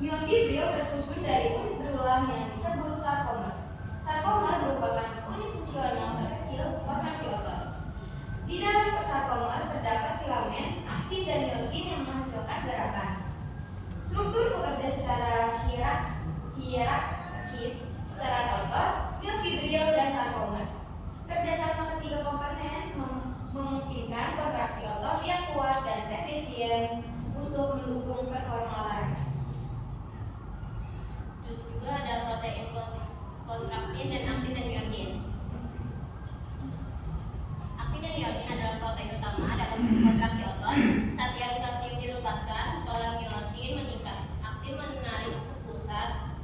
Miofibril tersusun dari unit berulang yang disebut sarkomer. Sarkomer merupakan unit fungsional terkecil kontraksi otot. Di dalam sarkomer terdapat filamen, aktin, dan miosin yang menghasilkan gerakan. Struktur bekerja secara hierarkis serat otot, miofibril, dan sarkomer. Kerjasama ketiga komponen memungkinkan kontraksi otot yang kuat dan efisien untuk mendukung performa olahraga. Juga ada protein kontraktin dan aktin dan miosin. Aktin dan miosin adalah protein utama dalam kontraksi otot. Saat ion kalsium dilepaskan, pola miosin meningkat. Aktin menarik ke pusat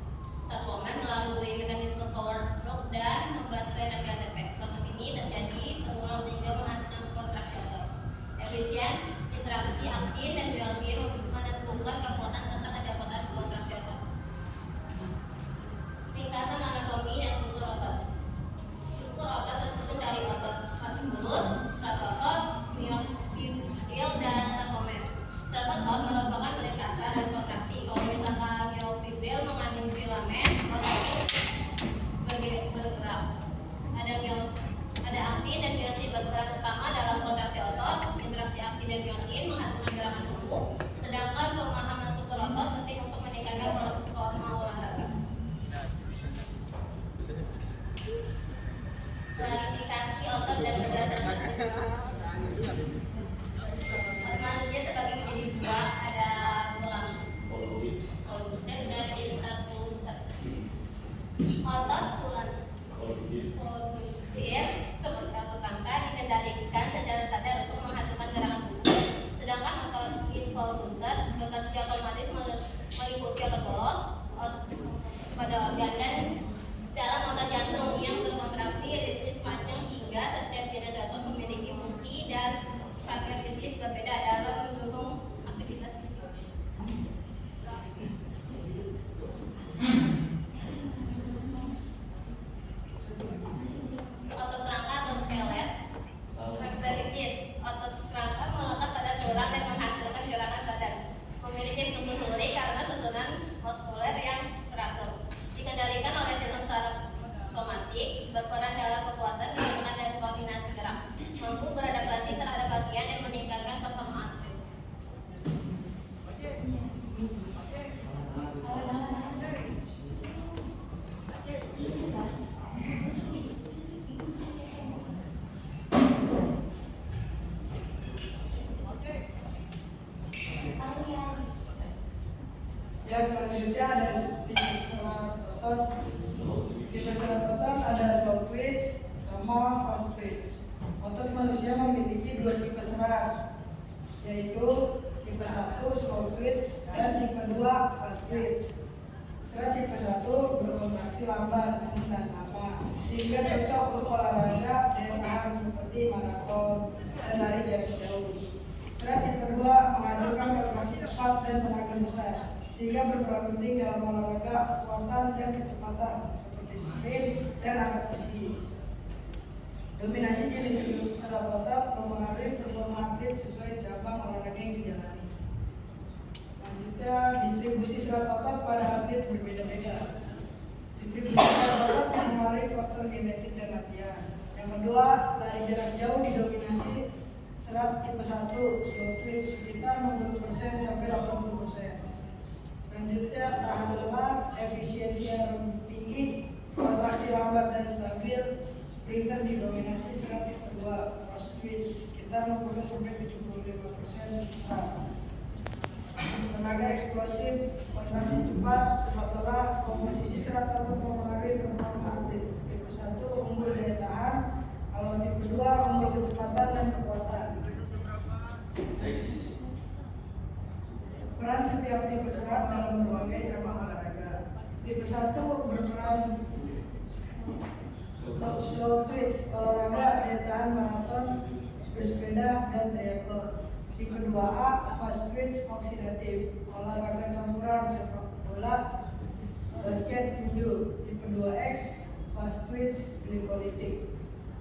sarkomer melalui mekanisme power stroke dan membantu energi ATP. Proses ini terjadi terulang sehingga menghasilkan kontraksi otot. Efisiensi interaksi aktin dan miosin menentukan kekuatan serta kecepatan kontraksi otot. Ringkasan anatomi dan struktur otot. Struktur otot tersusun dari otot fasciculus, serat otot, miofibril, dan sarkomer. Serat otot merupakan ringkasan dan kontraksi. Kalau misalkan miofibril mengandung filamen, protein bergerak. Ada aktin dan miosin berperan utama dalam kontraksi otot. Interaksi aktin dan miosin menghasilkan gerakan tubuh. Sedangkan pemahaman struktur otot penting untuk meningkatkan performa olahraga. Klarifikasi otot dan berdasarkan manusia terbagi menjadi dua, ada tulang volunteer dan intervolunteer. Otot tulang volunteer seperti otot rangka dikendalikan secara sadar untuk menghasilkan gerakan tubuh, sedangkan otot involunteer bekerja otomatis meliputi otot polos pada organ dan dalam otot jantung yang berkontraksi ristis panjang hingga setiap jenis otot memiliki fungsi dan karakteristik berbeda dalam mendukung aktivitas fisik. Otot rangka atau skelet. Karakteristik otot rangka melekat pada tulang dan menghasilkan gerakan sadar. Memiliki struktur lurik karena susunan muskuler yang teratur. Dikendalikan oleh sistem somatik, berperan dalam kekuatan, gerakan, dan koordinasi gerak. Mampu beradaptasi terhadap latihan dan meningkatkan performa atlet. Ya, selanjutnya ada tipe serat otot. Tipe serat otot ada slow twitch sama fast twitch. Otot manusia memiliki dua tipe serat, yaitu tipe 1 slow twitch dan tipe 2 fast twitch. Serat tipe 1 berkontraksi lambat dan lama, sehingga cocok untuk olahraga daya tahan seperti maraton dan lari jarak jauh. Serat tipe 2 menghasilkan kontraksi cepat dan tenaga besar, sehingga berperan penting dalam olahraga kekuatan dan kecepatan seperti sprint dan angkat besi. Dominasi jenis serat otot mempengaruhi performa atlet sesuai cabang olahraga yang dijalani. Selanjutnya, distribusi serat otot pada atlet berbeda-beda. Distribusi serat otot mempengaruhi faktor genetik dan latihan. Yang kedua, lari jarak jauh didominasi serat tipe 1 slow twitch sekitar 60% sampai 80%. Selanjutnya, tahan lemak, efisiensi yang tinggi, kontraksi lambat dan stabil. Sprinter didominasi serat tipe 2 fast twitch sekitar 60-75% serat. Tenaga eksplosif, kontraksi cepat, cepat lelah. Komposisi serat otot mempengaruhi performa atlet. Tipe 1 unggul daya tahan, kalau tipe 2 unggul kecepatan dan kekuatan. Peran setiap tipe serat dalam berbagai cabang olahraga. Tipe 1 berperan slow twitch, olahraga daya tahan maraton, bersepeda, dan triathlon. Tipe 2A fast twitch oksidatif, olahraga campuran sepak bola, basket, tinju. Tipe 2X fast twitch glikolitik,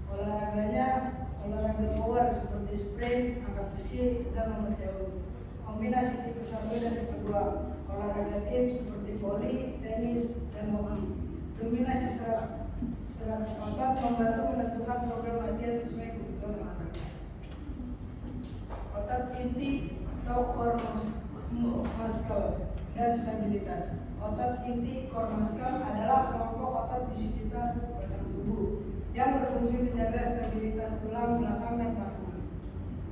olahraganya olahraga power seperti sprint, angkat besi, dan lomba jauh. Kombinasi tipe 1 dan tipe 2 olahraga tim seperti voli, tenis, dan hoki. Dominasi serat otot membantu menentukan program latihan sesuai kebutuhan olahraga. Otot inti atau core muscle dan stabilitas. Otot inti core muscle adalah kelompok otot di sekitar badan tubuh yang berfungsi menjaga stabilitas tulang belakang dan pangkal.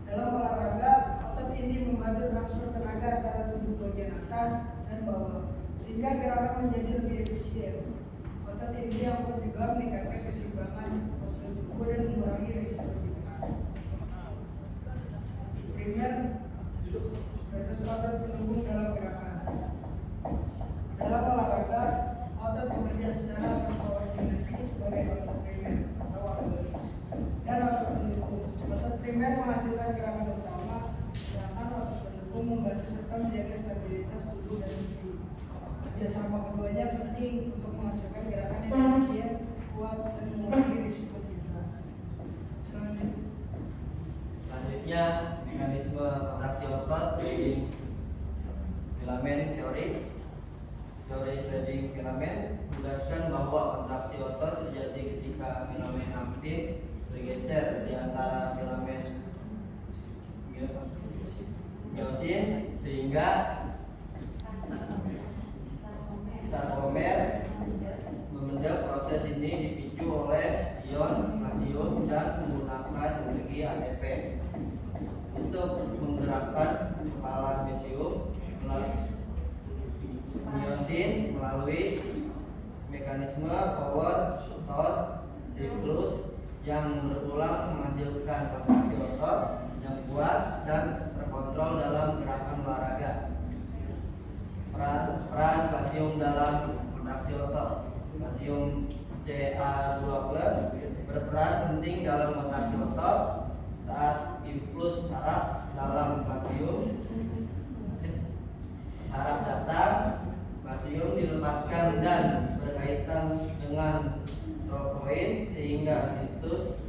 Dalam olahraga, otot inti membantu transfer tenaga antara tubuh bagian atas dan bawah, sehingga gerakan menjadi lebih efisien. Otot inti yang juga meningkatkan keseimbangan postur tubuh dan mengurangi risiko cedera. Primer versus otot pendukung dalam gerakan. Dalam olahraga, otot bekerja secara berkoordinasi sebagai otot primer atau agonis dan otot pendukung. Otot primer menghasilkan gerakan utama, sedangkan otot pendukung membantu serta menjaga stabilitas tubuh dan inti. Kerjasama keduanya penting untuk menghasilkan gerakan yang efisien, kuat, dan mengurangi risiko cedera. Selanjutnya, mekanisme kontraksi otot sliding filamen teori. Teori sliding filamen menjelaskan bahwa kontraksi otot terjadi ketika filamen aktin bergeser di antara filamen myosin sehingga sarkomer memendam. Proses ini dipicu oleh ion kalsium dan menggunakan energi ATP untuk menggerakkan kepala myosin melalui mekanisme power otot siklus yang berulang menghasilkan kontraksi otot yang kuat dan terkontrol dalam gerakan olahraga. Peran kalsium dalam kontraksi otot. Kalsium Ca2+ berperan penting dalam kontraksi otot saat impuls saraf dalam kalsium saraf datang. Kalsium dilepaskan dan berkaitan dengan tropoin sehingga situs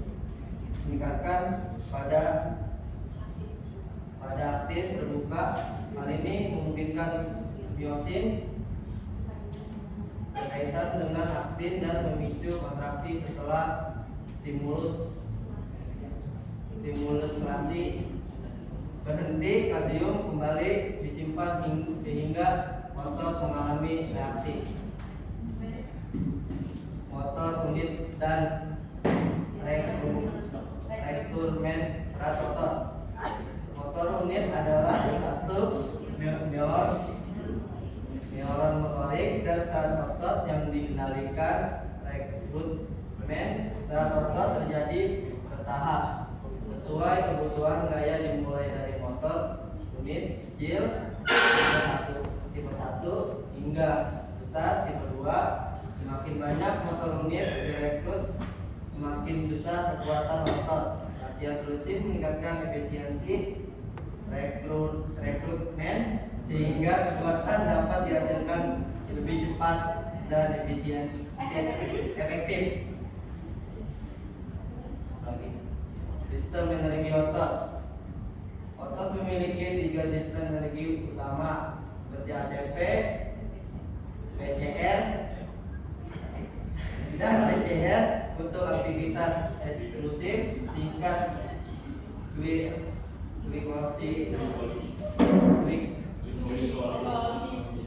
meningkatkan pada aktin terbuka. Hal ini memungkinkan myosin berkaitan dengan aktin dan memicu kontraksi setelah stimulasi berhenti. Kalsium kembali disimpan sehingga otot mengalami reaksi. Motor unit dan rekrutmen serat otot. Motor unit adalah satu neuron motorik dan serat otot yang dikendalikan. Rekrutmen serat otot terjadi bertahap sesuai kebutuhan gaya, dimulai dari motor unit kecil tipe 1 hingga besar tipe 2. Semakin banyak motor unit direkrut, semakin besar kekuatan otot. Latihan rutin meningkatkan efisiensi rekrutmen sehingga kekuatan dapat dihasilkan lebih cepat dan efektif. Sistem energi otot. Otot memiliki 3 sistem energi utama seperti ATP, PCR, dan PCR untuk aktivitas eksklusif, singkat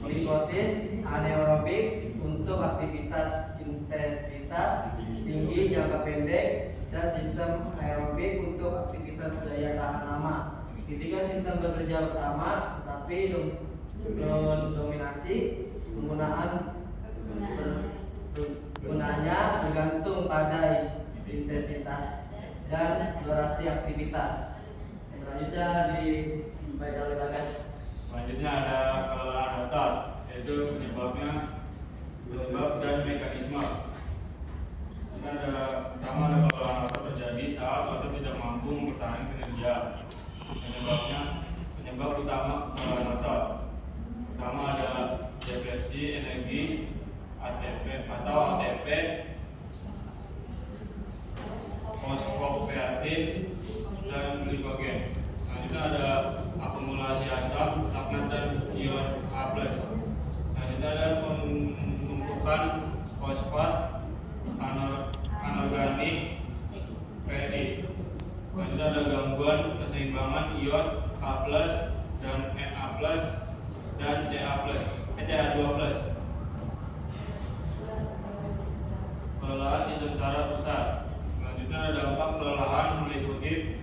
glikosis, anaerobik untuk aktivitas intensitas tinggi jangka pendek, dan sistem aerobik untuk aktivitas daya tahan lama. Ketiga sistem bekerja bersama, tetapi dominasi penggunaannya bergantung pada intensitas dan durasi aktivitas. Selanjutnya di baca oleh Bagas. Selanjutnya ada kelelahan otot, yaitu penyebab dan mekanisme. Ini ada pertama, ada kelelahan otot terjadi saat otot tidak mampu mempertahankan kinerja. Penyebab utama kelelahan otot pertama ada depresi energi ATP fosfokreatin dan glikogen. Selanjutnya ada akumulasi asam laknat dan ion H+. dan CA2+. Kelelahan sistem saraf pusat. Selanjutnya ada dampak kelelahan meliputi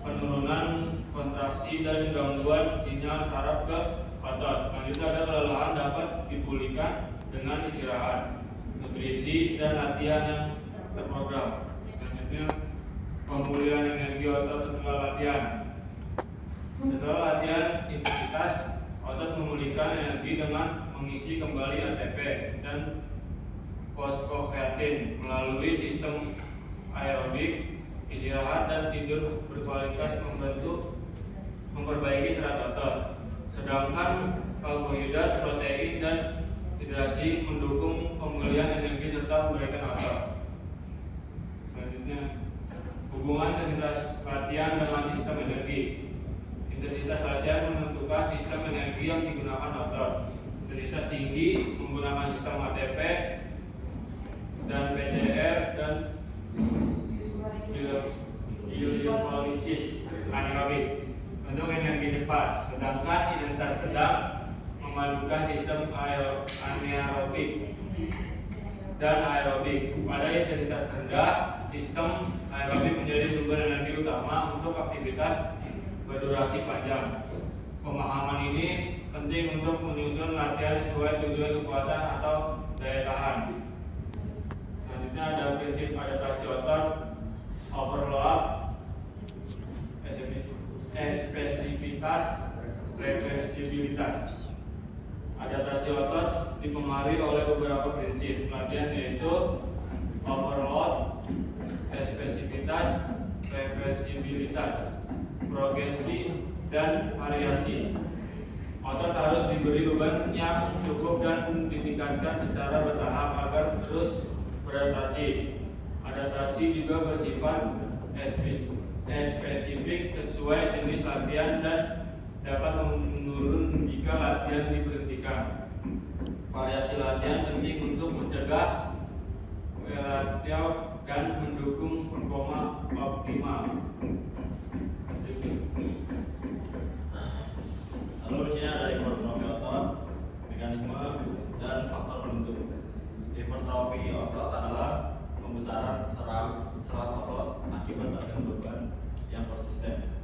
penurunan kontraksi dan gangguan sinyal saraf ke otot. Selanjutnya ada kelelahan dapat dipulihkan dengan istirahat, nutrisi, dan latihan yang terprogram. Selanjutnya pemulihan energi otot setelah latihan. Setelah latihan intensitas, otot memulihkan energi dengan mengisi kembali ATP dan fosfokreatin melalui sistem aerobik. Istirahat dan tidur berkualitas memperbaiki serat otot. Sedangkan karbohidrat, protein, dan hidrasi mendukung pemulihan energi serta memberikan otot. Selanjutnya, hubungan intensitas latihan dengan sistem energi. Intensitas latihan menentukan sistem energi yang digunakan otot. Intensitas tinggi menggunakan sistem ATP dan PCR dan glikolisis anaerobik untuk energi cepat, sedangkan intensitas sedang memadukan sistem anaerobik dan aerobik. Pada intensitas rendah, sistem aerobik menjadi sumber energi utama untuk aktivitas berdurasi panjang. Pemahaman ini penting untuk menyusun latihan sesuai tujuan kekuatan atau daya tahan. Selanjutnya ada prinsip adaptasi otot, overload, spesifitas, reversibilitas. Adaptasi otot dipengaruhi oleh beberapa prinsip latihan, yaitu overload, spesifitas, reversibilitas, progresi, dan variasi. Otot harus diberi beban yang cukup dan ditingkatkan secara bertahap agar terus beradaptasi. Adaptasi juga bersifat spesifik sesuai jenis latihan dan dapat menurun jika latihan diberhentikan. Variasi latihan penting untuk mencegah relativitas dan mendukung performa optimal. Lalu di sini ada hipertrofi otot, mekanisme, dan faktor pendukung. Hipertrofi otot adalah pembesaran serat otot akibat latihan beban yang persisten.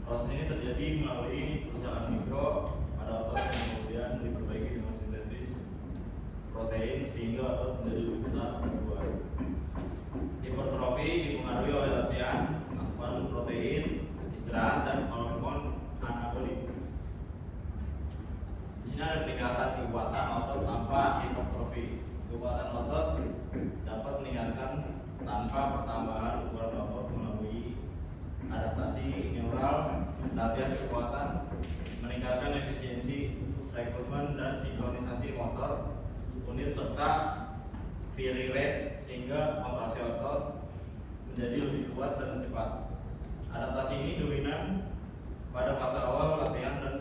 Proses ini terjadi melalui kerusakan mikro pada otot yang kemudian diperbaiki dengan sintetis protein sehingga otot menjadi lebih besar dan kuat. Hipertrofi dipengaruhi oleh latihan, asupan protein, istirahat, dan hormon anabolik. Di sini ada peningkatan kekuatan otot tanpa hipertrofi. Kekuatan otot dapat meningkatkan tanpa pertambahan ukuran otot melalui adaptasi neural, latihan kekuatan, meningkatkan efisiensi rekrutmen dan sinkronisasi motor unit serta firing rate sehingga kontraksi otot menjadi lebih kuat dan cepat. Adaptasi ini dominan pada fase awal latihan dan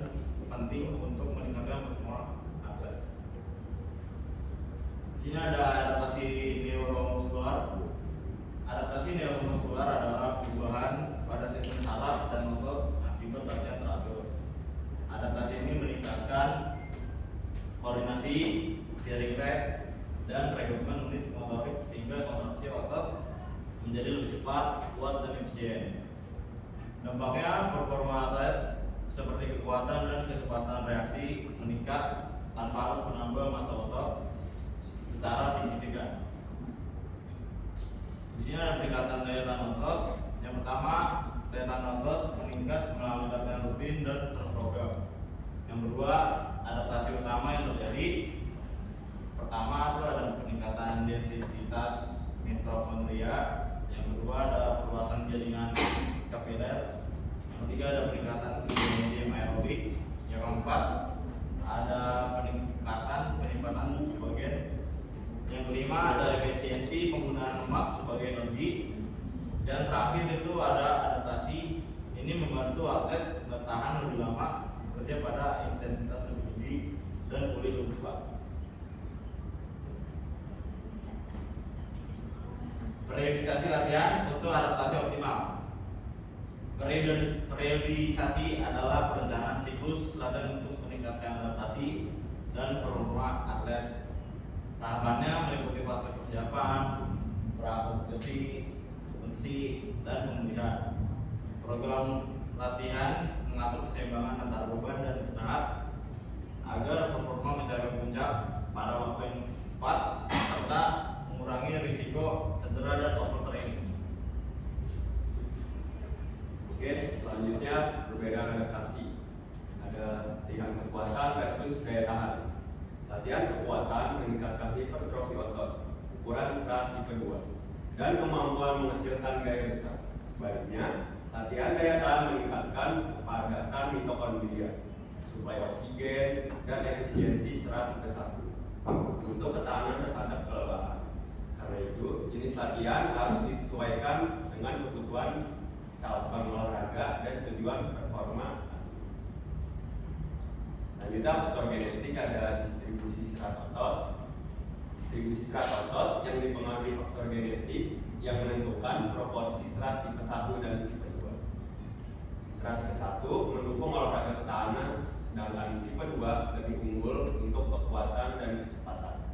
penting untuk meningkatkan performa atlet. Di sini ada adaptasi neuromuskular. Adaptasi neuromuskular adalah perubahan pada sistem saraf dan otot akibat latihan teratur. Adaptasi ini meningkatkan koordinasi, firing rate, dan rekrutmen unit motorik sehingga kontraksi otot menjadi lebih cepat, kuat, dan efisien. Dampaknya performa atlet seperti kekuatan dan kecepatan reaksi meningkat tanpa harus menambah massa otot secara signifikan. Di sini ada peningkatan daya tahan otot. Yang pertama, daya tahan otot meningkat melalui latihan rutin dan terprogram. Yang kedua, adaptasi utama yang terjadi. Pertama itu ada peningkatan densitas mitokondria. Yang kedua ada perluasan jaringan kapiler. Yang ketiga ada peningkatan enzim aerobik. Yang keempat ada peningkatan penyimpanan glykogen. Yang kelima ada efisiensi penggunaan lemak sebagai energi. Dan terakhir itu ada adaptasi. Ini membantu atlet bertahan lebih lama, bekerja pada intensitas lebih tinggi, dan pulih lebih cepat. Periodisasi latihan untuk adaptasi optimal. Periodisasi adalah perencanaan siklus latihan untuk meningkatkan adaptasi dan performa atlet. Tahapannya meliputi fase persiapan, kompetisi, dan pemulihan. Program latihan mengatur keseimbangan antara beban dan istirahat agar performa mencapai puncak pada waktu yang tepat serta mengurangi risiko cedera dan overtraining. Oke, selanjutnya perbedaan adaptasi. Ada latihan kekuatan versus daya tahan. Latihan kekuatan meningkatkan hipertrofi otot, ukuran serat tipe 2, dan kemampuan menghasilkan gaya besar. Sebaliknya, latihan daya tahan meningkatkan kepadatan mitokondria, suplai oksigen, dan efisiensi serat tipe 1 untuk ketahanan terhadap kelelahan. Karena itu, jenis latihan harus disesuaikan dengan kebutuhan cabang olahraga dan tujuan performa. Selanjutnya, faktor genetik ada distribusi serat otot. Distribusi serat otot yang dipengaruhi faktor genetik yang menentukan proporsi serat tipe 1 dan tipe 2. Serat tipe 1 mendukung olahraga ketahanan, sedangkan tipe 2 lebih unggul untuk kekuatan dan kecepatan.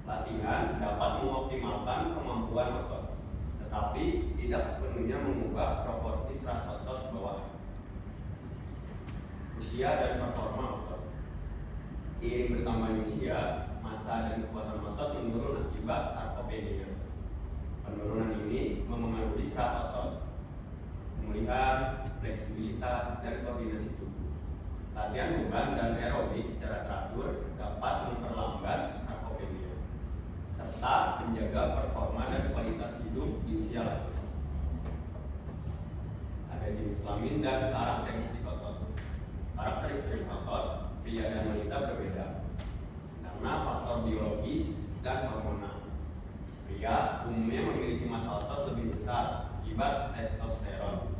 Latihan dapat mengoptimalkan kemampuan otot, tetapi tidak sepenuhnya mengubah proporsi serat otot bawahan. Usia dan performa otot. Seiring bertambahnya usia, massa dan kekuatan otot menurun akibat sarkopenia. Penurunan ini memengaruhi serat otot, pemulihan, fleksibilitas, dan koordinasi tubuh. Latihan beban dan aerobik secara teratur dapat memperlambat sarkopenia serta menjaga performa dan kualitas hidup di usia lanjut. Ada jenis kelamin dan karakteristik otot. Karakteristik otot pria dan wanita berbeda karena faktor biologis dan hormonal. Pria umumnya memiliki massa otot lebih besar akibat testosteron,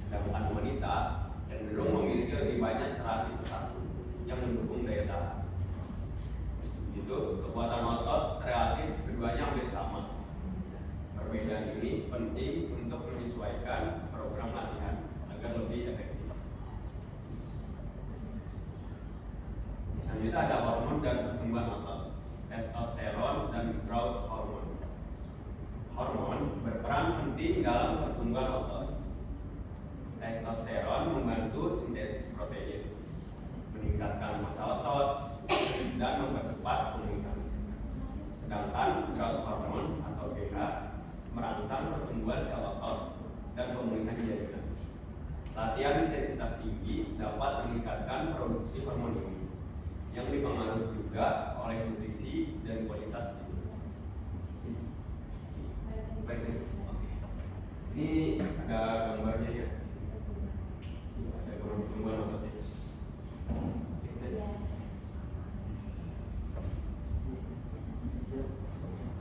sedangkan wanita cenderung memiliki lebih banyak serat tipe 1 yang mendukung daya tahan. Itu kekuatan otot relatif keduanya hampir sama. Perbedaan ini penting untuk menyesuaikan program latihan agar lebih efektif. Selanjutnya ada hormon dan pertumbuhan otot, testosteron dan growth hormone. Hormon berperan penting dalam pertumbuhan otot. Testosteron membantu sintesis protein, meningkatkan massa otot, dan mempercepat pemulihan. Sedangkan growth hormone atau GH merangsang pertumbuhan sel otot dan pemulihan jaringan. Latihan intensitas tinggi dapat meningkatkan produksi hormon ini, yang dipengaruhi juga oleh nutrisi dan kualitas tidur. Ini ada gambarnya ya. Ada gambar pertumbuhan ototnya.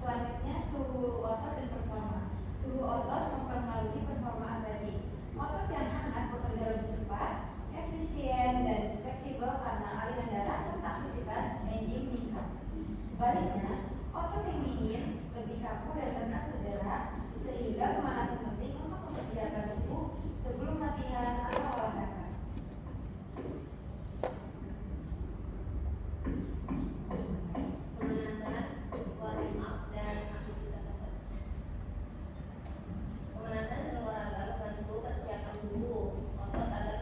Selanjutnya, suhu otot dan performa. Suhu otot mempengaruhi performa abadi. Otot yang hangat bekerja lebih cepat, efisien, dan fleksibel karena aliran darah serta aktivitas enzim meningkat. Sebaliknya, otot yang dingin lebih kaku dan rentan cedera, sehingga pemanasan penting untuk mempersiapkan tubuh sebelum latihan atau olahraga. Pemanasan, warming up, dan aktivitas otot. Pemanasan sebelum olahraga membantu persiapan tubuh otot agar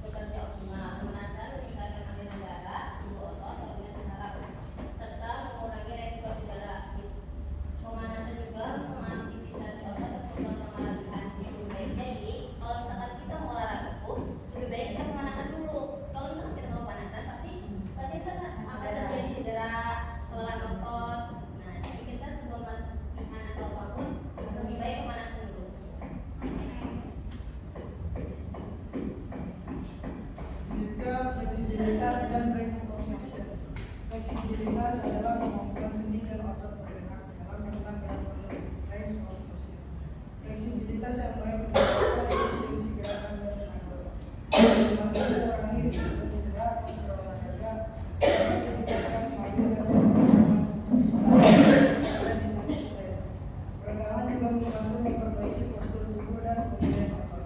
bekerja optimal. Pemanasan meningkatkan aliran darah, suhu otot, koordinasi saraf, serta mengurangi resiko cedera. Pemanasan juga mengaktifasi otot untuk melakukan latihan yang lebih baik. Jadi, kalau misalkan kita mau olahraga tuh, lebih baik kita pemanasan dulu. Kalau misalkan kita mau pemanasan, pasti kan akan terjadi cedera, kelelahan otot. Nah, jadi kita sebelum latihan atau apapun, lebih baik pemanasan dulu. Juga fleksibilitas dan range of motion. Fleksibilitas adalah kemampuan sendi dan otot bergerak dalam melakukan gerakan range of motion. Fleksibilitas yang baik menggunakan efisiensi gerakan dan tenaga. Membantu mengurangi risiko cedera saat berolahraga dan meningkatkan kemampuan dan performa seperti stabilitas dan dinamis layar. Peregangan juga membantu memperbaiki postur tubuh dan pemulihan otot.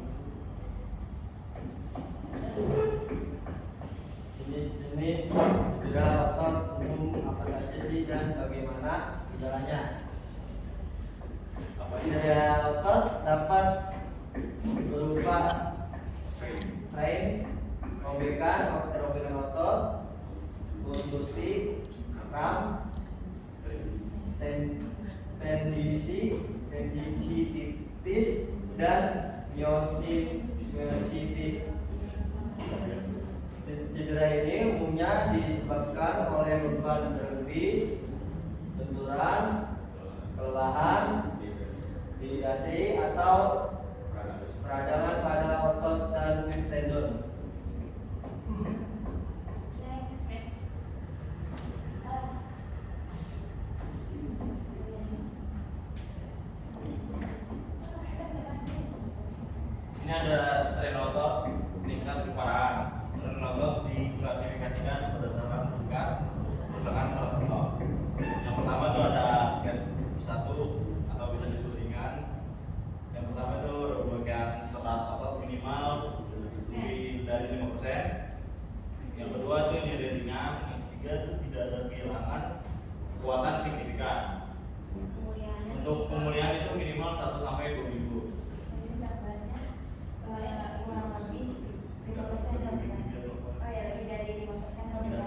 jenis cedera otot umum apa saja sih dan bagaimana gejalanya? Cedera otot dapat berupa strain, robekan otot, kontusi, kram, tendinitis, dan myositis. Cedera ini umumnya disebabkan oleh beban berlebih, benturan, kelelahan, dehidrasi, atau peradangan pada otot dan tendon. Ini ada strain otot tingkat keparahan. Strain otot diklasifikasikan berdasarkan tingkat kerusakan saraf otot. Yang pertama itu ada grade 1 atau bisa disebut ringan. Yang pertama itu robekan serat otot minimal dari 5%. Yang kedua itu nyeri ringan. Yang ketiga itu tidak ada kehilangan kekuatan signifikan. Untuk pemulihan itu minimal 1 sampai 2 minggu. Kurang lebih 5% robekan. Oh ya, lebih dari 5% robekan.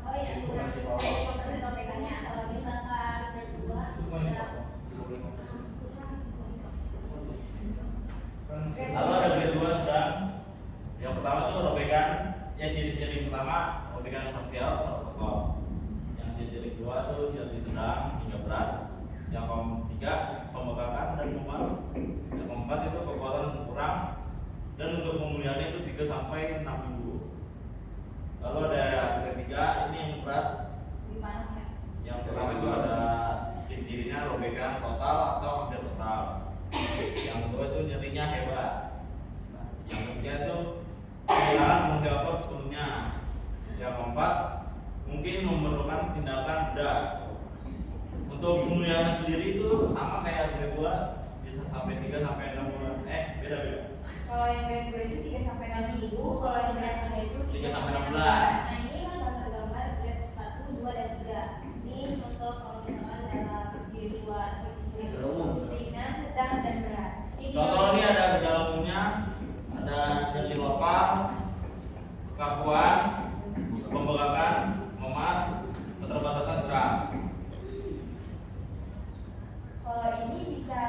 Oh iya, kurang dari 5% robekannya. Kalau misalkan berdua sudah Lalu ada grade 2 sedang. Yang pertama itu robekan. Ya, ciri-ciri pertama robekan parsial saraf otot. Yang ciri-ciri kedua itu ciri sedang hingga berat. Yang ketiga pembekakan dan memar. Yang keempat itu kekuatan kurang. Dan untuk pemulihannya itu 3 sampai 6 minggu. Lalu ada grade 3, ini yang berat. Yang pertama itu ada ciri-cirinya robekan total atau hampir total. Yang kedua itu nyerinya hebat. Yang ketiga itu kehilangan fungsi otot sepenuhnya. Yang keempat mungkin memerlukan tindakan bedah. Untuk pemulihan sendiri itu sama kayak grade 2, bisa sampai 3 sampai 6 bulan. Beda. Kalau yang grade 2 itu 3 sampai 6 minggu, kalau yang grade 3 itu 3 sampai 6 bulan. Nah ini kan gambar-gambar grade 1, 2, dan 3. Ini contoh kalau misalkan dalam grade 2 ringan, sedang, dan berat. Contoh ini ada gejala umumnya, ada nyeri lokal, kekakuan, pembekakan, memar, keterbatasan gerak. Kalau ini bisa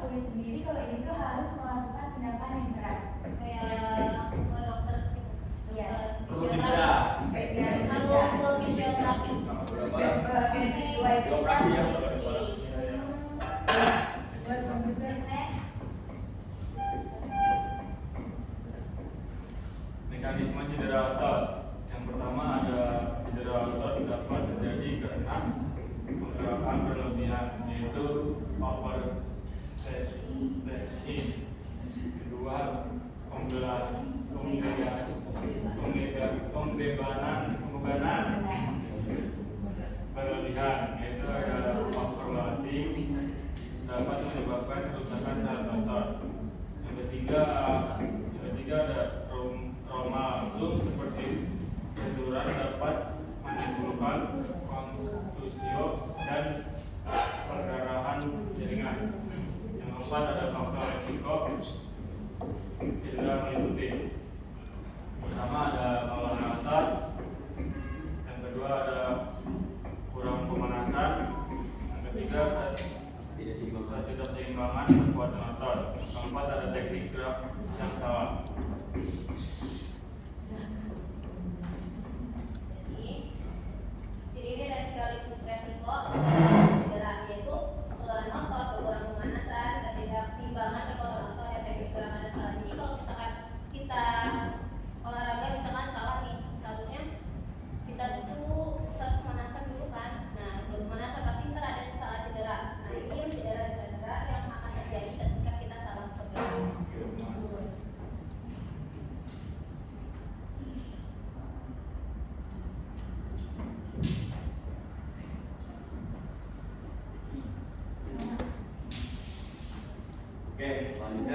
tulis sendiri. Kalau ini tuh harus melakukan tindakan yang berat. Kayak langsung ke dokter. Iya. Harus ke fisioterapi. Operasi yang mekanisme cedera otot. Yang pertama ada cedera otot dapat terjadi karena pergerakan berlebihan, yaitu overstretching. Kedua, pembebanan berlebihan, yaitu ada overloading, dapat menyebabkan kerusakan saraf otot. Yang ketiga ada trauma langsung seperti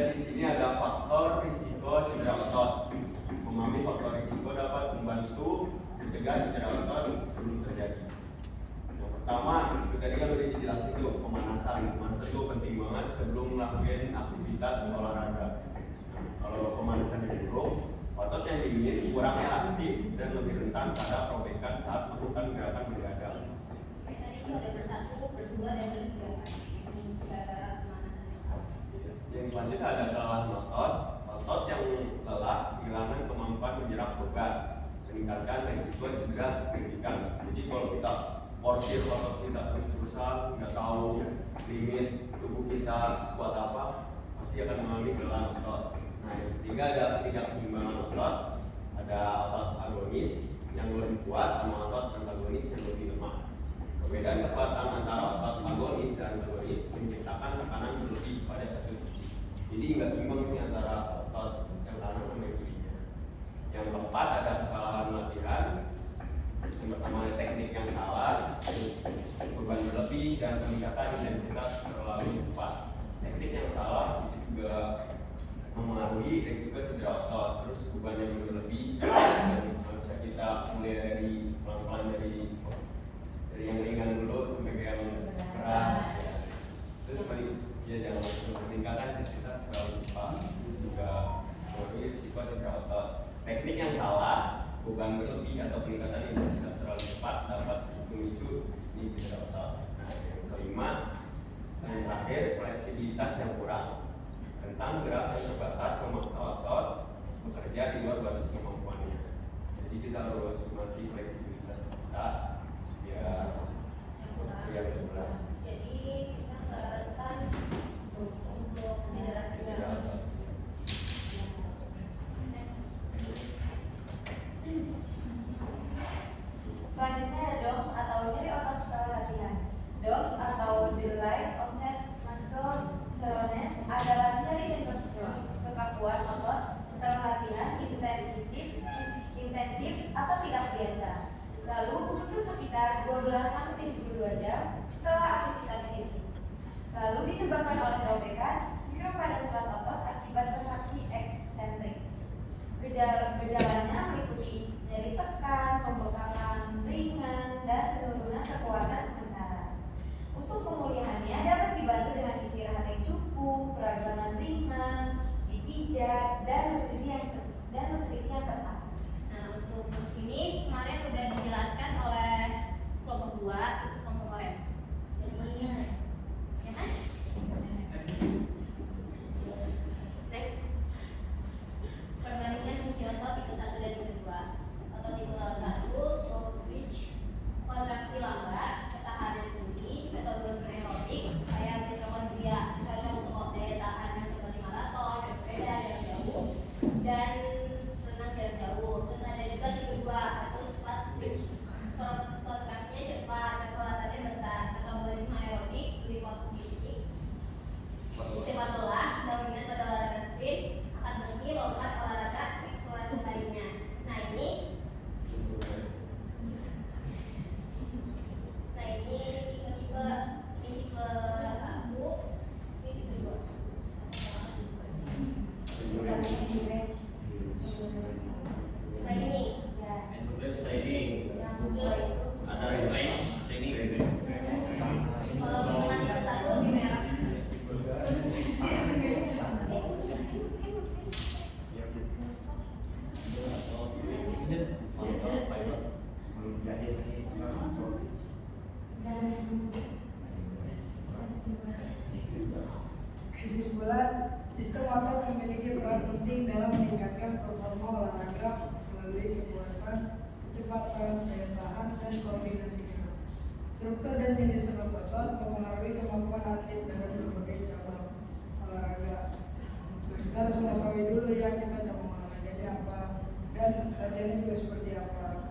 di sini ada faktor risiko cedera otot. Memahami faktor risiko dapat membantu mencegah cedera otot sebelum terjadi. Yang pertama, itu tadi kan udah dijelasin tuh, pemanasan. Pemanasan itu penting banget sebelum melakukan aktivitas olahraga. Kalau pemanasan buruk, otot yang dingin kurang elastis dan lebih rentan pada robekan saat melakukan gerakan mendadak. Tadi itu ada bersatu, berdua, dan bertiga. Ini gara-gara pemanasan. Yang selanjutnya ada kelelahan otot. Otot yang lelah kehilangan kemampuan menyerap beban, meningkatkan risiko cedera signifikan. Jadi kalau kita porsir otot kita terus-terusan, nggak tahu limit tubuh kita sekuat apa, pasti akan mengalami kelelahan otot. Nah, yang ketiga ada ketidakseimbangan otot. Ada otot agonis yang lebih kuat sama otot antagonis yang lebih lemah. Perbedaan kekuatan antara otot agonis dan antagonis menciptakan tekanan berlebih pada satu sisi. Jadi nggak seimbang ini antara otot yang kanan sama yang kirinya. Yang keempat ada kesalahan latihan. Yang pertama ada teknik yang salah, terus beban berlebih dan peningkatan intensitas terlalu cepat. Teknik yang salah itu juga memengaruhi risiko cedera otot, terus beban yang berlebih dan harusnya kita mulai dari pelan-pelan dari yang ringan dulu sampai ke yang berat. Terus paling ya jangan langsung meningkatkan intensitas terlalu cepat, juga memengaruhi risiko cedera otot. Teknik yang salah, beban berlebih atau peningkatan intensitas terlalu cepat dapat memicu cedera otot. Nah, yang kelima dan yang terakhir fleksibilitas yang kurang. Tentang gerak yang terbatas memaksa otot bekerja di luar batas kemampuannya. Jadi kita harus melatih fleksibilitas kita biar bergerak. Jadi kita sarankan untuk cedera otot. Selanjutnya ada DOMS atau nyeri otot setelah latihan. DOMS atau delayed onset muscle soreness adalah nyeri dan kekakuan otot setelah latihan intensif atau tidak biasa. Lalu muncul sekitar 12-72 jam setelah aktivitas fisik. Lalu disebabkan oleh robekan mikro pada serat otot akibat kontraksi eksentrik. Gejalanya meliputi nyeri tekan, pembekakan ringan, dan penurunan kekuatan sementara. Untuk pemulihannya dapat dibantu dengan istirahat yang cukup, peragangan ringan, dipijat, dan nutrisi yang tepat. Nah, untuk sini kemarin udah dijelaskan oleh kelompok 2 itu kelompok rem. Jadi ya kan? Next. Perbandingan fungsi otot tipe 1 dan tipe 2. Otot tipe 1 slow twitch, kontraksi lambat, ketahanan tinggi, metabolisme aerobik, kayak mitokondria, cocok untuk daya tahan yang seperti maraton, sepeda jarak jauh, dan renang jarak jauh. Terus ada juga tipe 2, itu fast twitch, kontraksinya cepat, kekuatannya besar, metabolisme aerobik, lipotidik, cepat lelah, dominan pada olahraga sprint, angkat besi, lompat, olahraga eksplorasi lainnya. Nah ini tipe 1, ini tipe 2. Nah ini training ada training kalau misalkan tipe 1 lebih merah. Kesimpulan, sistem otot memiliki peran penting dalam meningkatkan performa olahraga melalui kekuatan, kecepatan, daya tahan, dan koordinasi gerak. Struktur dan jenis otot mempengaruhi kemampuan atlet dalam berbagai cabang olahraga. Nah, kita harus mengetahui dulu ya kita cabang olahraganya apa dan latihannya juga seperti apa.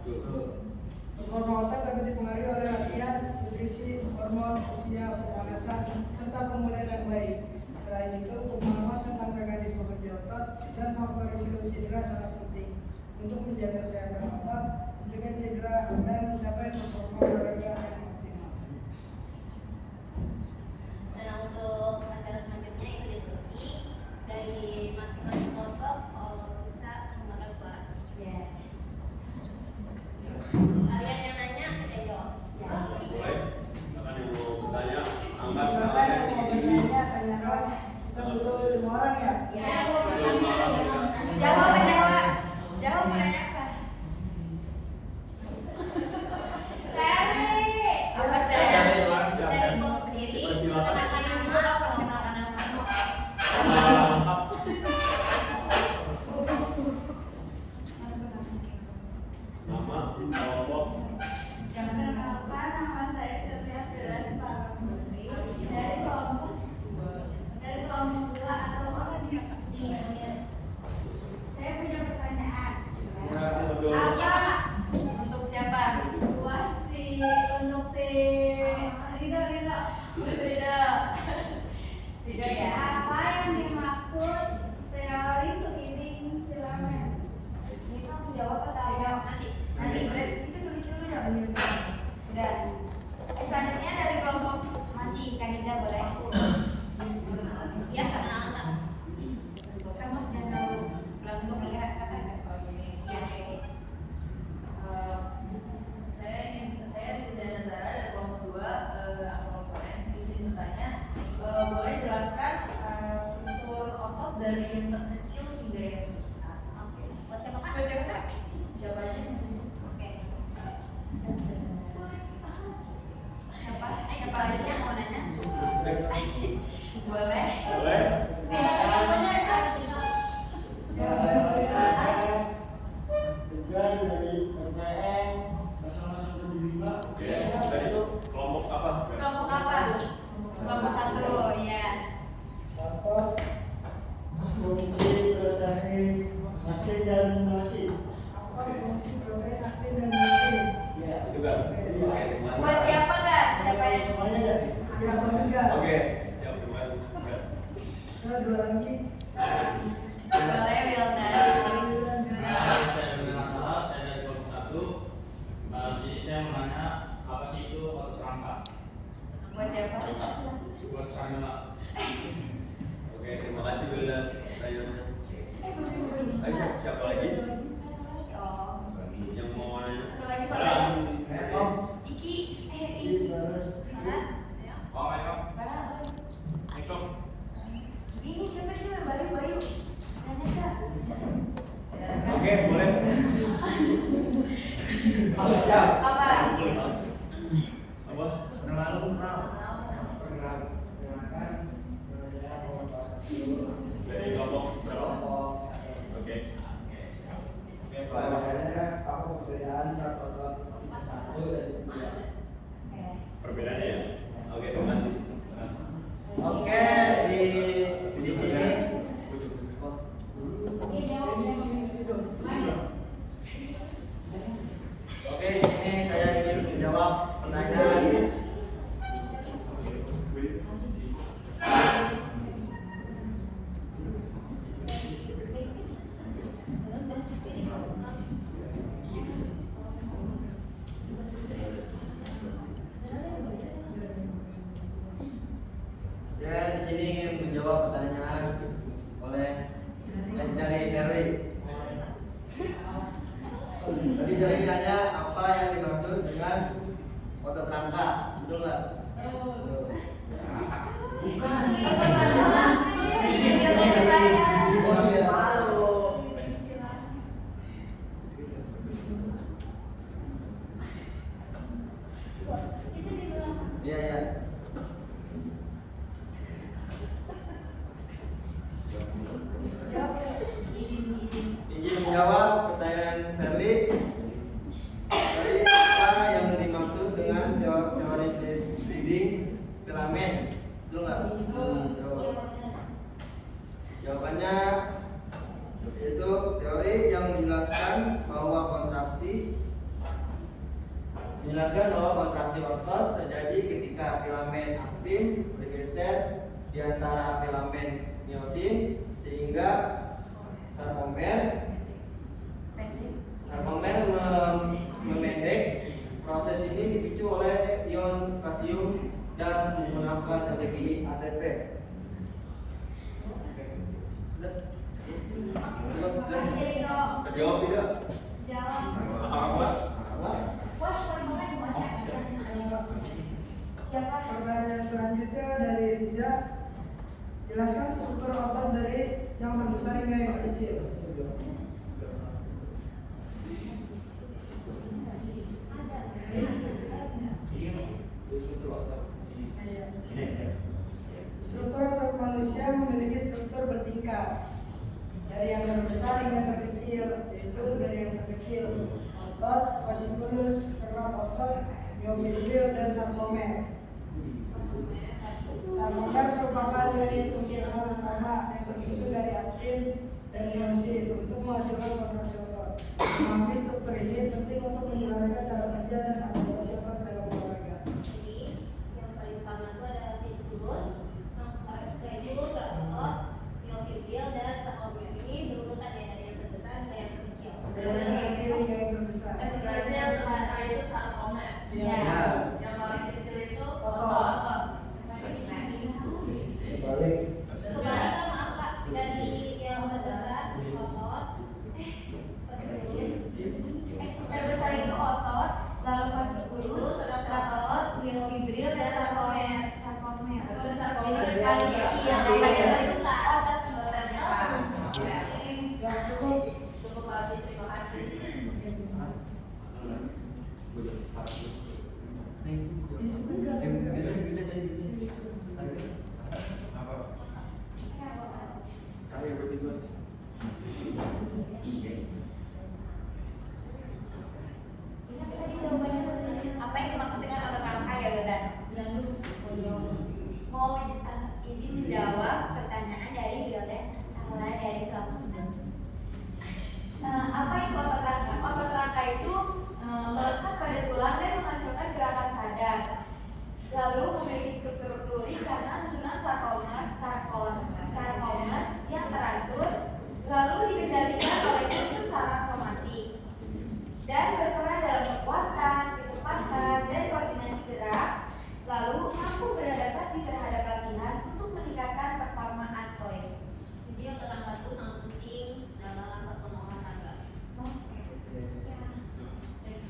Performa otot dapat dipengaruhi oleh latihan, nutrisi, hormon, usia, pemanasan, serta pemulihan yang baik. Selain itu, pemahaman tentang mekanisme kerja otot dan faktor risiko cedera sangat penting untuk menjaga kesehatan otot, mencegah cedera, dan mencapai performa olahraga yang optimal. Nah untuk acara selanjutnya itu diskusi dari Saya punya pertanyaan. Siapa? Untuk siapa? Untuk si Ridho. Ridho ya. Apa yang dimaksud teori seiring filamen? Ini langsung jawab atau Ridho, nanti? nanti. Berarti itu tulis dulu dong. Udah. Selanjutnya dari kelompok masih Kaniza boleh. Iya, kenalan Kak. Kamu jangan terlalu belakang kamera kakak. Iya. Saya Rizana Zara dari kelompok 2 komponen. Di sini bertanya, boleh jelaskan struktur otot dari yang terkecil hingga yang terbesar? Oke. Buat siapa Kak? Siapa aja? Oke. Siapa aja yang mau nanya? Boleh. Boleh? Tujuan dari PPN 0075. Oke, dan itu kelompok apa? Kelompok apa? Kelompok 1, ya. Rapat Komisi Protein Aktif dan Inovasi. Apa Komisi Protein Aktif dan Inovasi? Ya. Itu kan? Oke, terima kasih. Buat siapa Kak? Siapa yang Semuanya ada. Siap sampai sekarang. Oke, siap, terima kasih. Kita dua lagi. boleh Wildan? Saya dengan Alat, saya dari kelompok 1. Sini saya mau nanya apa sih itu otot rangka? Buat siapa? Buat saya Mbak. Oke, terima kasih Wildan. Pertanyaannya. belum. Ayo, siapa lagi? Oh. Yang mau nanya? Satu lagi Ada boleh. langsung. Om. Iki, Si Baras. Bisas. Om, ayo. Baras. Ikut. Ini siapa sih? Bayu. Nanya Kak. Oke, boleh. Siap. Apa? Apa? Perkenalan. Dari kelompok berapa? Kelompok 1. Oke. Oke, siap. Oke, Pak. Pertanyaannya apa perbedaan saat otot tipe 1 dan tipe 2? Perbedaannya ya? Oke, terima kasih. Terima kasih. Oke, di sini. Oke, ini saya ingin menjawab pertanyaan. Saya di sini ingin menjawab pertanyaan oleh dari Sherly. Tadi Sherly nanya apa yang dimaksud dengan otot rangka, betul nggak? Oh iya. Iya ya. Izin menjawab pertanyaan Sherly. Tadi apa yang dimaksud dengan teori dinding filamen? Betul nggak? Jawabannya itu teori yang menjelaskan bahwa kontraksi otot terjadi ketika filamen aktin bergeser di antara filamen miosin sehingga sarkomer memendek. Proses ini dipicu oleh ion kalsium dan menggunakan energi ATP. Terjawab tidak? Awas. Pertanyaan selanjutnya dari Riza. Jelaskan struktur otot dari yang terbesar hingga yang terkecil. Struktur otot manusia memiliki struktur bertingkat dari yang terbesar hingga terkecil, yaitu dari yang terkecil otot, fasciculus, serat otot, myofibril, dan sarkomer. Sarkomer merupakan unit fungsional utama yang tersusun dari aktin dan miosin untuk menghasilkan kontraksi otot. Memahami struktur ini penting untuk menjelaskan cara kerja dan aktivitas otot dalam olahraga. Jadi yang paling utama itu ada vestibulos, setelah itu gerak otot, miofibril dan sarkomer. Ini berurutan ya dari yang terbesar ke yang terkecil. Dari yang terkecil hingga yang terbesar. Berarti yang terbesar itu sarkomer. Iya. Yang paling kecil itu Otot. otot. Balik. Kembali ke maaf Kak, dari yang terbesar otot, vestibulos, Terbesar itu otot, lalu vasikulus, otot, miofibril dan sarkomer. Itu sarkomer. Jadi paling kecil yang paling besar otot terbesar. Ya cukup. Cukup lagi, terima kasih. Apa yang dimaksud dengan otot rangka ya Wildan? Bilang dulu. Mau izin menjawab pertanyaan dari Wildan Salah dari kelompok 1. Apa itu otot rangka? Otot rangka itu melekat pada tulang dan menghasilkan gerakan sadar. Lalu memiliki struktur duri karena susunan sarkomer yang teratur, lalu dikendalikan oleh sistem saraf somatik dan berperan dalam kekuatan, kecepatan, dan koordinasi gerak, lalu mampu beradaptasi terhadap latihan untuk meningkatkan performa atlet. jadi otot rangka itu sangat penting dalam performa olahraga.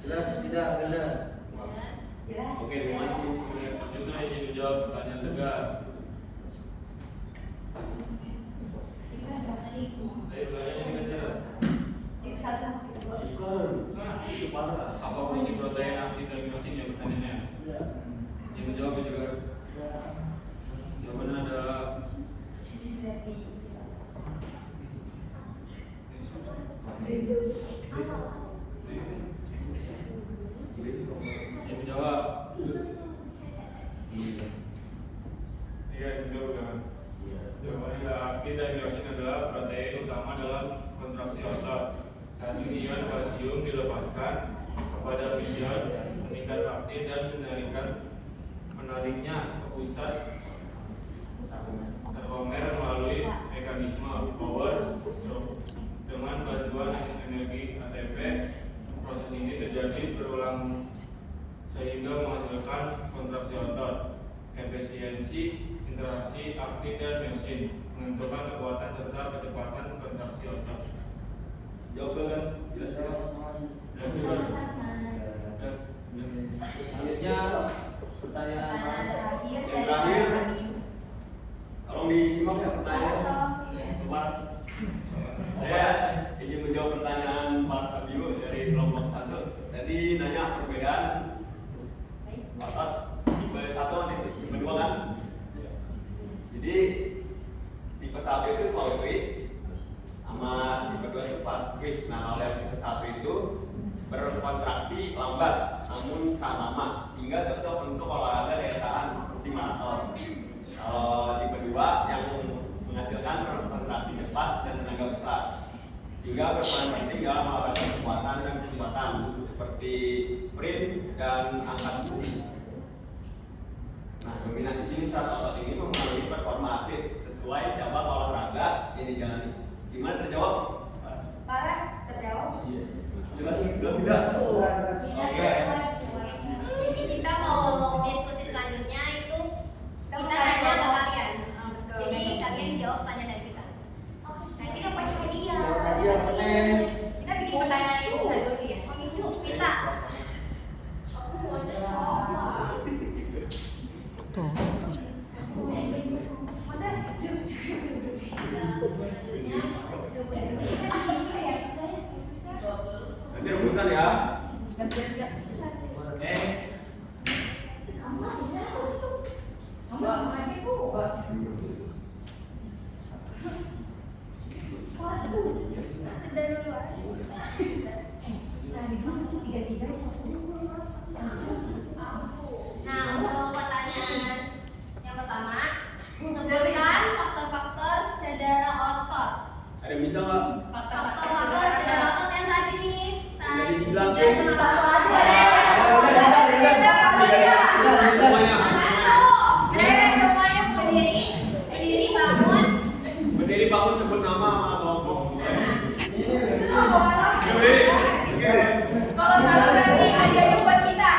Jelas tidak benar? Jelas? Oke, terima kasih. Selanjutnya izin menjawab pertanyaan segar. Ayo pertanyaannya dikejar. Itu satu sama kita. Nah, itu parah. Apa fungsi protein aktif dan miosin ya pertanyaannya? Yang menjawab juga. Jawabannya adalah yang menjawab. Iya, menjawab kan? Jawabannya aktif dan miosin adalah protein utama dalam kontraksi otot. Saat ini ion kalsium dilepaskan kepada ion meningkat aktif dan menariknya ke pusat sarkomer melalui mekanisme power stroke dengan bantuan energi ATP. Proses ini terjadi berulang sehingga menghasilkan kontraksi otot. Efisiensi interaksi aktif dan miosin menentukan kekuatan serta kecepatan kontraksi otot. Jawaban jelas ya. Selanjutnya pertanyaan Terakhir Yang dari terakhir. Sabi. Tolong disimak ya pertanyaannya. Lepas. Saya ingin menjawab pertanyaan Pak Sabio dari kelompok 1. Tadi nanya perbedaan otot tipe 1 dan tipe 2 kan? Jadi tipe 1 itu slow twitch sama tipe 2 itu fast twitch. Nah, kalau yang tipe 1 itu berkontraksi lambat namun tak lama sehingga cocok untuk olahraga daya tahan seperti maraton. Kalau tipe 2 yang menghasilkan kontraksi cepat dan tenaga besar sehingga berperan penting dalam olahraga kekuatan dan kecepatan seperti sprint dan angkat besi. Nah, kombinasi jenis otot ini mempengaruhi performa atlet sesuai cabang olahraga yang dijalani. Gimana terjawab? Paras terjawab. Jelas tidak? Oke. Jadi kita mau Diskusi selanjutnya itu kita mau nanya ke tanya. kalian. Betul. Jadi kalian jawab pertanyaan dari kita. Nanti dapat hadiah. Dapat hadiah, Neng. Kita bikin pertanyaan yang susah dulu ya. Oh yuk kita. Masa duduk. Selanjutnya Kita bikin ya susah. Nanti rebutan ya. Kamu aja Bu. Sudah dulu aja. Tadi dulu tuh 3-3 Nah, untuk pertanyaan yang pertama, sebutkan faktor-faktor cedera bisa nggak? Faktor otot dan otot yang tadi nih. Jadi dijelasin. Semuanya. Semuanya berdiri bangun. Berdiri bangun sebut nama sama kelompok. Kalau salah berarti hadiahnya buat kita.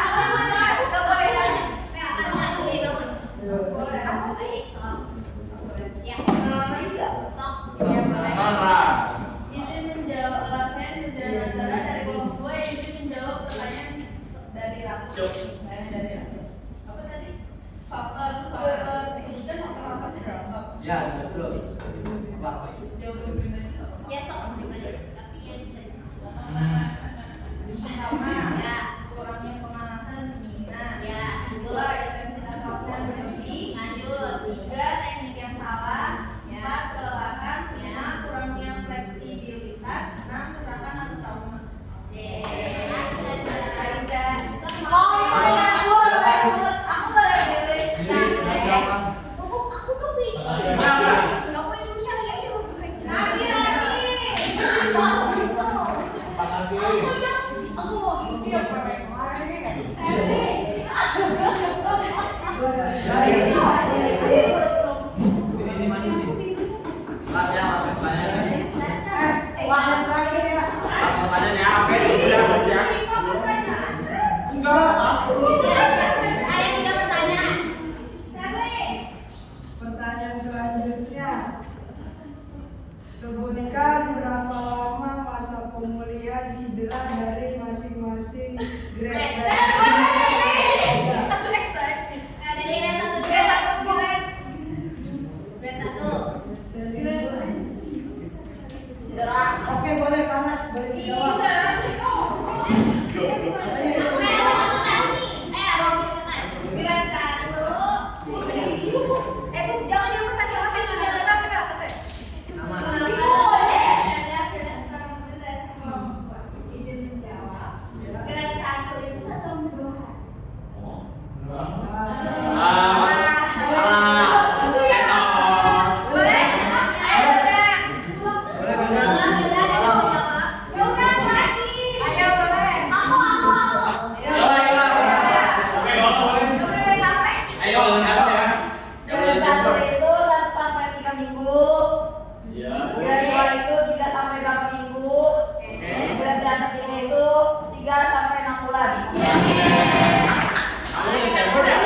Gak boleh. Baik, sok. Ya. Sok. Ya boleh. Marah. Izin menjawab, saya Nurjana Nazara dari kelompok 2 yang izin menjawab pertanyaan dari Ratu. Pertanyaan dari Ratu. Apa tadi? Faktor sebutkan faktor otot. Ya, betul. Apa? Jawaban pribadi nggak apa-apa. Ya, sok pribadi. Tapi ya bisa. Pertama, Ya. kurangnya pemanasan pendinginan. Ya, Kedua, intensitas latihan berlebih. Lanjut. 3, teknik yang salah. Ya. 4, kelelahan. Ya. 5, kurangnya fleksibilitas. 6, kecelakaan atau trauma. Deh. Bisa. Oh, aku boleh pilih. Aku lebih. Marah. Gak boleh cuma cari aja. Lagi. Aku mau ini yang Mas ya, masuk pertanyaan. Yang terakhir ya. Pertanyaannya apa? Udah, ya. Enggak, aku. Ada 3 pertanyaan. Pertanyaan selanjutnya. Sebutkan berapa lama masa pemulihan cedera dari masing-masing grade. Dari grade 1 grade 1. Cedera. Oke, boleh panas, boleh dijawab. Jangan yang pertanyaan apa itu jangan apa. Izin menjawab. Grade 1 itu 1 pembunuhan. Boleh? Ayo udah. Boleh benar. Ya udah lagi. Ayo boleh. Aku. Oke, boleh. Gak boleh sampai. Ayo, apa ya? Grade 1 itu 1 sampai 3 minggu. Iya. Grade 2 itu 3 sampai 8 minggu. Grade yang ketiga itu 3 sampai 6 bulan. Kamu lihat handphone ya?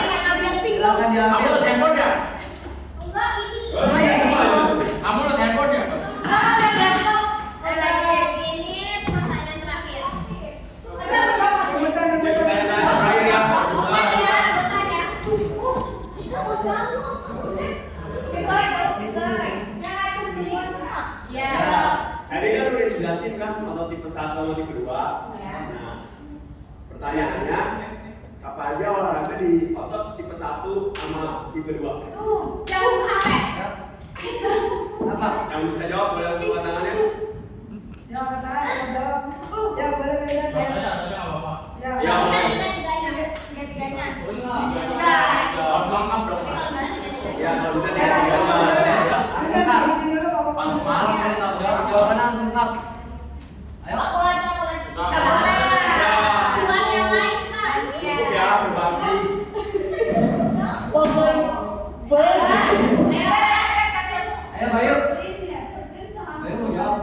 Silakan Kamu diambil. lihat handphone ya? Enggak ini. Kamu lihat handphone ya? Ini pertanyaan terakhir. Rebutan. Terakhir ya. Ya. Tadi kan udah dijelasin kan kalau tipe 1 sama tipe 2. Nah, pertanyaannya apa aja olahraga di otot tipe 1 sama tipe 2? Tuh, jauh HP. Apa? Yang bisa jawab boleh angkat tangannya. Ya, katakan mau jawab. Ya, boleh berikan. Ya. Ya, Tiga-tiganya. Harus lengkap dong. ya kalau bisa Ya, dia bikin dulu apa Pas malam kan tahu jawab. Jawaban langsung lengkap. Ayo. Aku lagi. Gak boleh. Buat yang lain kan. cukup ya berbagi. Ayo, Bayu. Bayu mau jawab.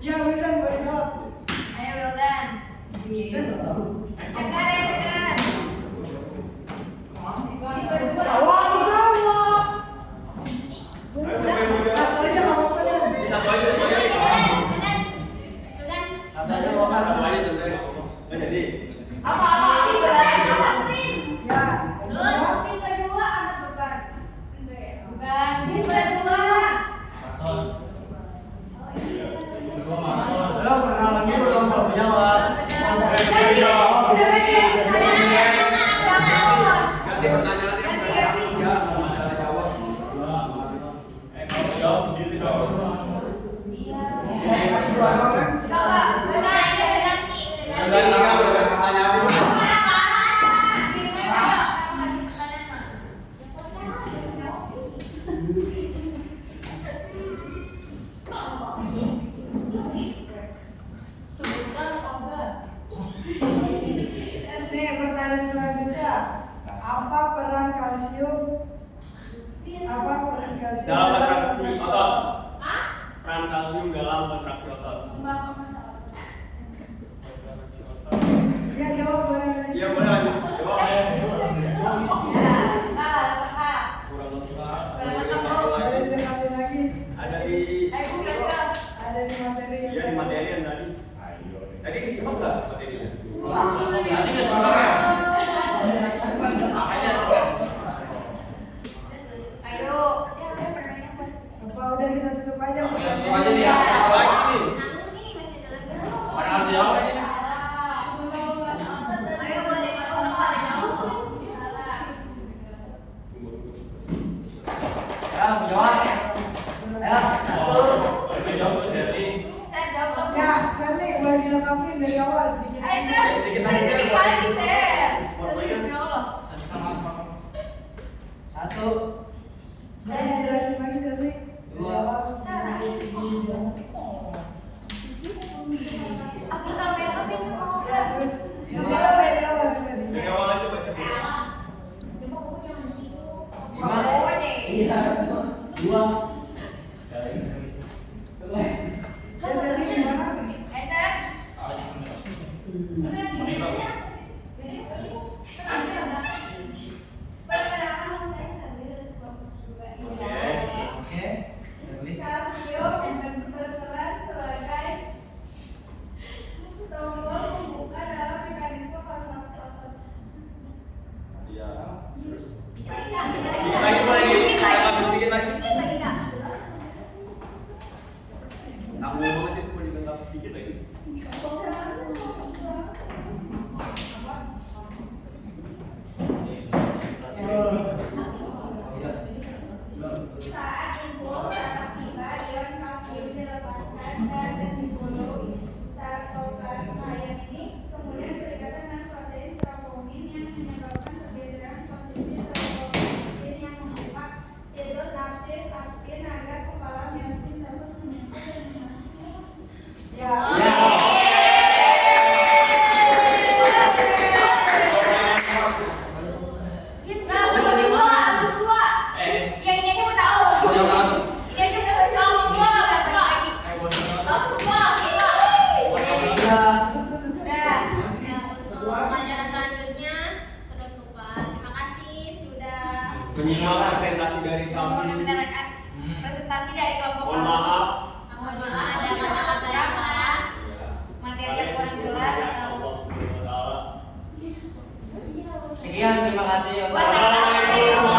Ya, Wildan boleh jawab. Ayo Wildan. Tekan. Ayo, Sebutkan obat. Nih pertanyaan selanjutnya. Apa peran kalsium? Apa peran kalsium Dalam kontraksi otot. Hah? Peran kalsium dalam kontraksi otot. Membangun masalah. Iya jawab boleh. Iya boleh lanjut. Jawab. Kurang lebih Boleh dilengkapi lagi. ada di Ada di materi. iya di materi yang tadi. Tadi disimak nggak materinya? Tadi nggak sebenarnya. Makanya Ayo. Apa udah kita tutup aja tutup aja pertanyaannya? nih. Apa lagi nih? Anu nih masih ada lagi. Mana harus jawab aja nih. Ayo boleh orang pada jawab. Ya, menjawab. Ayo, atur. Saya jawab ke Sherly. Saya jawab. Ya, Sally boleh dilengkapi dari awal sedikit. Ayo Sher, sedikit lagi Sher. Sedikit. Ya Allah. Sama-sama. Satu. Saya dijelasin lagi Sally. Dari Dua. awal. Apa kamera itu mau? Ya, dari awal dari awal tadi. Dari awal aja baca buku. Lima. Iya. Dua. Ya Sally gimana? Sher. Oke. Sherly. Kalsium berperan sebagai tombol pembuka dalam mekanisme kontraksi otot. Iya. Terus. Dikit Lagi boleh sedikit lagi. Aku ngomong aja cuma dilengkapi sedikit lagi. Saat impuls saraf tiba, ion kalsium dilepaskan dan digulung sarkoplasma. Ion ini kemudian berikatan dengan protein troponin yang menyebabkan perbedaan posisi troponin yang membuka sitoplazmik aktin agar kepala miosin dapat menyentuh dan menghasilkan. Ya. Yang ini aja mau tahu. Ini aja mau tahu. Satu lagi. Tiga. Udah. Untuk pelajaran selanjutnya penutupan. Terima kasih sudah Menyimak presentasi dari kami. Mendengarkan presentasi dari kelompok Mohon kami. maaf. apabila ada kata-kata yang salah. Materi yang kurang jelas atau Allah Subhanahu wa taala. Sekian, terima kasih. Wassalamualaikum.